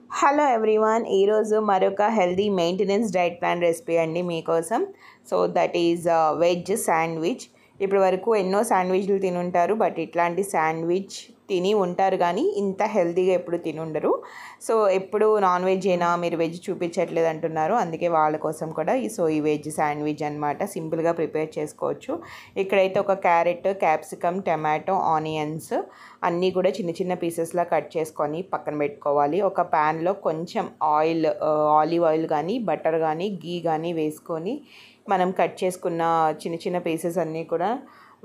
Hello everyone, ఈరోజు మరొక healthy maintenance diet plan recipe అండి మీకోసం. So that is veg sandwich. ఇప్పటి వరకు ఎన్నో శాండ్విచ్లు తినుంటారు, బట్ ఇట్లాంటి శాండ్విచ్ తిని ఉంటారు కానీ ఇంత హెల్తీగా ఎప్పుడు తినుండరు. సో ఎప్పుడు నాన్ వెజ్ అయినా మీరు వెజ్ చూపించట్లేదు అంటున్నారు, అందుకే వాళ్ళ కోసం కూడా ఈ వెజ్ శాండ్విచ్ అనమాట. సింపుల్గా ప్రిపేర్ చేసుకోవచ్చు. ఇక్కడైతే ఒక క్యారెట్, క్యాప్సికమ్, టమాటో, ఆనియన్స్ అన్నీ కూడా చిన్న చిన్న పీసెస్లా కట్ చేసుకొని పక్కన పెట్టుకోవాలి. ఒక ప్యాన్లో కొంచెం ఆలివ్ ఆయిల్ కానీ బటర్ కానీ గీ కానీ వేసుకొని మనం కట్ చేసుకున్న చిన్న చిన్న పీసెస్ అన్నీ కూడా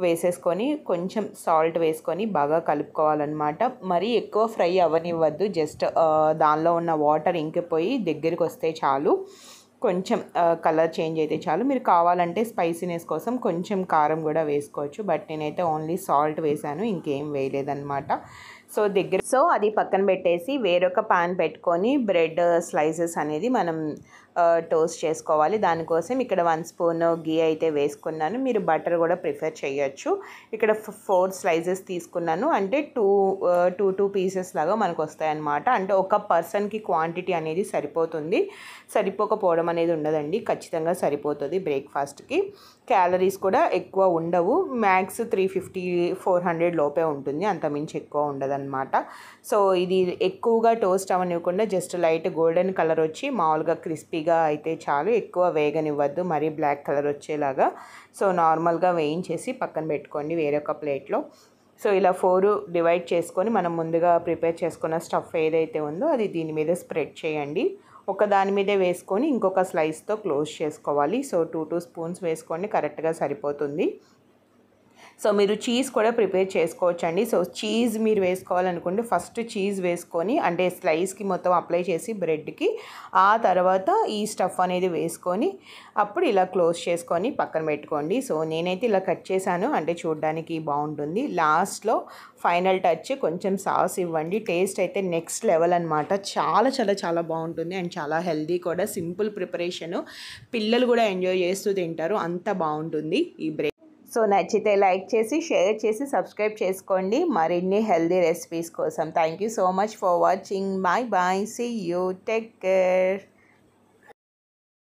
వేసేసుకొని కొంచెం సాల్ట్ వేసుకొని బాగా కలుపుకోవాలన్నమాట. మరీ ఎక్కువ ఫ్రై అవ్వనివ్వద్దు, జస్ట్ దానిలో ఉన్న వాటర్ ఇంకిపోయి దగ్గరికి వస్తే చాలు. కొంచెం కలర్ చేంజ్ అయితే చాలు. మీరు కావాలంటే స్పైసీనెస్ కోసం కొంచెం కారం కూడా వేసుకోవచ్చు, బట్ నేనైతే ఓన్లీ సాల్ట్ వేసాను, ఇంకేం వేయలేదన్నమాట. సో అది పక్కన పెట్టేసి వేరొక పాన్ పెట్టుకొని బ్రెడ్ స్లైసెస్ అనేది మనం టోస్ట్ చేసుకోవాలి. దానికోసం ఇక్కడ 1 స్పూన్ గీ అయితే వేసుకున్నాను. మీరు బటర్ కూడా ప్రిఫర్ చేయొచ్చు. ఇక్కడ 4 స్లైసెస్ తీసుకున్నాను, అంటే టూ పీసెస్ లాగా మనకు వస్తాయన్నమాట. అంటే ఒక పర్సన్కి క్వాంటిటీ అనేది సరిపోతుంది, సరిపోకపోవడం అనేది ఉండదండి, ఖచ్చితంగా సరిపోతుంది బ్రేక్ఫాస్ట్కి. క్యాలరీస్ కూడా ఎక్కువ ఉండవు, మ్యాక్స్ 350-400 లోపే ఉంటుంది, అంతమించి ఎక్కువ ఉండదన్నమాట. సో ఇది ఎక్కువగా టోస్ట్ అవ్వనివ్వకుండా జస్ట్ లైట్ గోల్డెన్ కలర్ వచ్చి మామూలుగా క్రిస్పీగా అయితే చాలు, ఎక్కువ వేగనివ్వద్దు మరీ బ్లాక్ కలర్ వచ్చేలాగా. సో నార్మల్గా వేయించేసి పక్కన పెట్టుకోండి వేరొక ప్లేట్లో. సో ఇలా 4 డివైడ్ చేసుకొని మనం ముందుగా ప్రిపేర్ చేసుకున్న స్టఫ్ ఏదైతే ఉందో అది దీని మీద స్ప్రెడ్ చేయండి. ఒక దాని మీదే వేసుకొని ఇంకొక స్లైస్తో క్లోజ్ చేసుకోవాలి. సో 2 స్పూన్స్ వేసుకోండి, కరెక్ట్గా సరిపోతుంది. సో మీరు చీజ్ కూడా ప్రిపేర్ చేసుకోవచ్చండి. సో చీజ్ మీరు వేసుకోవాలనుకుంటే ఫస్ట్ చీజ్ వేసుకొని, అంటే స్లైస్కి మొత్తం అప్లై చేసి బ్రెడ్కి, ఆ తర్వాత ఈ స్టఫ్ అనేది వేసుకొని అప్పుడు ఇలా క్లోజ్ చేసుకొని పక్కన పెట్టుకోండి. సో నేనైతే ఇలా కట్ చేశాను, అంటే చూడడానికి బాగుంటుంది. లాస్ట్లో ఫైనల్ టచ్ కొంచెం సాస్ ఇవ్వండి. టేస్ట్ అయితే నెక్స్ట్ లెవెల్ అనమాట. చాలా చాలా చాలా బాగుంటుంది అండ్ చాలా హెల్దీ కూడా. సింపుల్ ప్రిపరేషను, పిల్లలు కూడా ఎంజాయ్ చేస్తూ తింటారు, అంత బాగుంటుంది ఈ బ్రెడ్. సో నచ్చితే లైక్ చేసి, షేర్ చేసి, సబ్స్క్రైబ్ చేసుకోండి మరిన్ని హెల్దీ రెసిపీస్ కోసం. Thank you so much for watching. Bye bye, see you, take care.